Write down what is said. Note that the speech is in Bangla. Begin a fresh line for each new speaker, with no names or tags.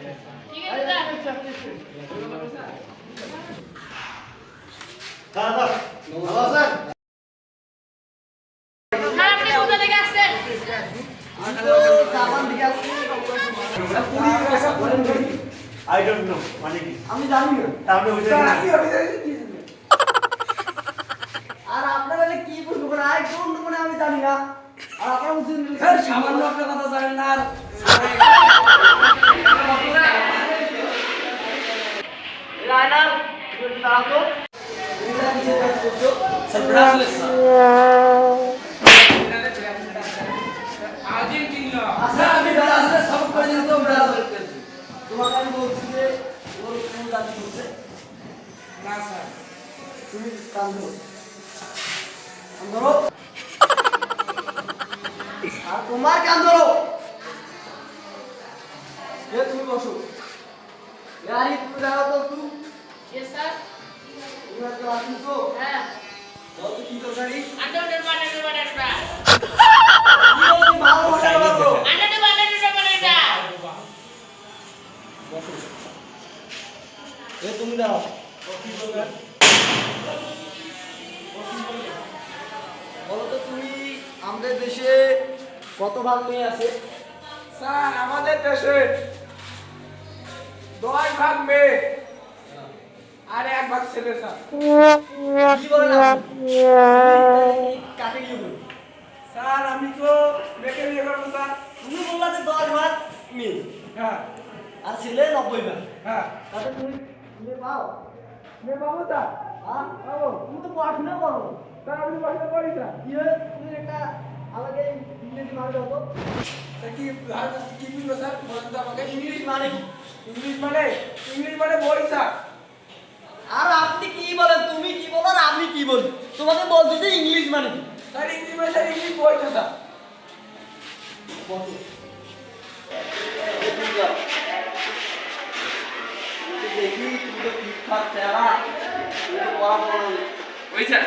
ঠিক আছে যা
দাদা ভালো আছেন?
আপনি কোথা থেকে আসছেন
I don't know মানে কি
আমি জানি না।
তাহলে ওইটা
আর আপনারা কি বলবো না আই ডোন্ট মানে আমি জানি না। আর আপনারা বুঝছেন
সামান্য একটা কথা জানেন না আর
রাইনাল তুমি তাড়াতো এটা কি কাজ করছো
আর্জেন্টিনা
আচ্ছা আমি ব্রাজিলে সাপোর্ট করে দিই তো ব্রাজিল তোমাকে আমি বলছি যে ওর কোন কাজ করছে
না স্যার
তুমি কাম করো কাম করো আর তোমার কাম করো এ তুমি বসো यारी তুমি দাও তো তুমি
यस স্যার
তুমি তো আসছো
হ্যাঁ
দাও তো কি তরকারি
আন্ডার বাটার
কি বলছি ভালো ভাষা বলো
আন্ডার বাটার
বসো এ তুমি দাও কি বলবে বলো তো তুমি আমাদের দেশে কত ভাগ মেয়ে আছে
স্যার আমাদের দেশে 10 ভাগ মেয়ে আর 1 ভাগ ছেলে স্যার
কি বলেন আপনি কাকে কি বলেন
স্যার আমি তো মেয়েকে বিয়ে করবো স্যার
তুমি বললা যে 10 ভাগ মেয়ে
হ্যাঁ
আর ছেলে 90 ভাগ
হ্যাঁ
তাহলে তুমি মেয়ে পাও
মেয়ে পাবো স্যার
হ্যাঁ
পাবো
তুমি তো পড়াশোনা করো
স্যার আমি পড়াশোনা করি স্যার
কি হয় তুমি একটা আমাকে ইংরেজি মানে দাও তো
তা কি কি বুঝলো স্যার বলেন তো আমাকে
ইংলিশ মানে কি?
ইংলিশ মানে বই স্যার
আর আপনি কি বলেন তুমি কি বলো আর আমি কি বলি তোমাকে বলছি যে ইংলিশ মানে কি
স্যার ইংলিশ মানে স্যার ইংলিশ বই তো স্যার
বলো দেখি তুমি তো ঠিকঠাক চেহারা তুমি তো পড়াশোনা
ওই স্যার